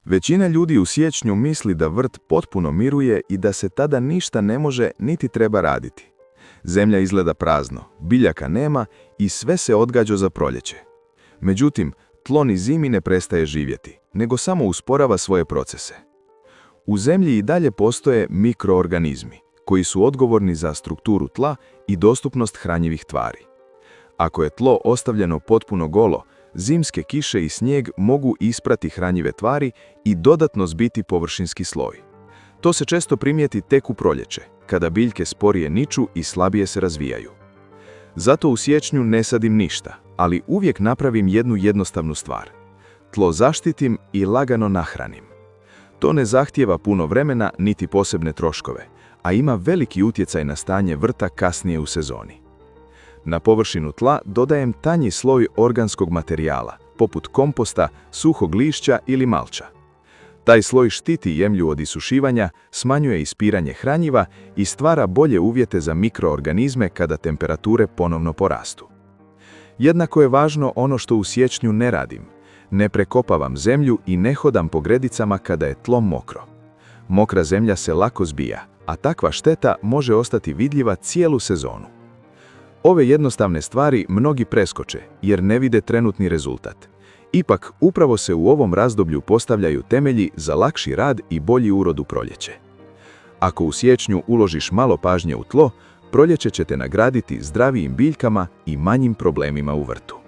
Većina ljudi u siječnju misli da vrt potpuno miruje i da se tada ništa ne može niti treba raditi. Zemlja izgleda prazno, biljaka nema i sve se odgađa za proljeće. Međutim, tlo ni zimi ne prestaje živjeti, nego samo usporava svoje procese. U zemlji i dalje postoje mikroorganizmi, koji su odgovorni za strukturu tla i dostupnost hranjivih tvari. Ako je tlo ostavljeno potpuno golo, zimske kiše i snijeg mogu isprati hranjive tvari i dodatno zbiti površinski sloj. To se često primijeti tek u proljeće, kada biljke sporije niču i slabije se razvijaju. Zato u siječnju ne sadim ništa, ali uvijek napravim jednu jednostavnu stvar. Tlo zaštitim i lagano nahranim. To ne zahtijeva puno vremena niti posebne troškove, a ima veliki utjecaj na stanje vrta kasnije u sezoni. Na površinu tla dodajem tanji sloj organskog materijala, poput komposta, suhog lišća ili malča. Taj sloj štiti jemlju od isušivanja, smanjuje ispiranje hranjiva i stvara bolje uvjete za mikroorganizme kada temperature ponovno porastu. Jednako je važno ono što u siječnju ne radim. Ne prekopavam zemlju i ne hodam po gredicama kada je tlo mokro. Mokra zemlja se lako zbija, a takva šteta može ostati vidljiva cijelu sezonu. Ove jednostavne stvari mnogi preskoče jer ne vide trenutni rezultat. Ipak, upravo se u ovom razdoblju postavljaju temelji za lakši rad i bolji urod u proljeće. Ako u siječnju uložiš malo pažnje u tlo, proljeće će te nagraditi zdravijim biljkama i manjim problemima u vrtu.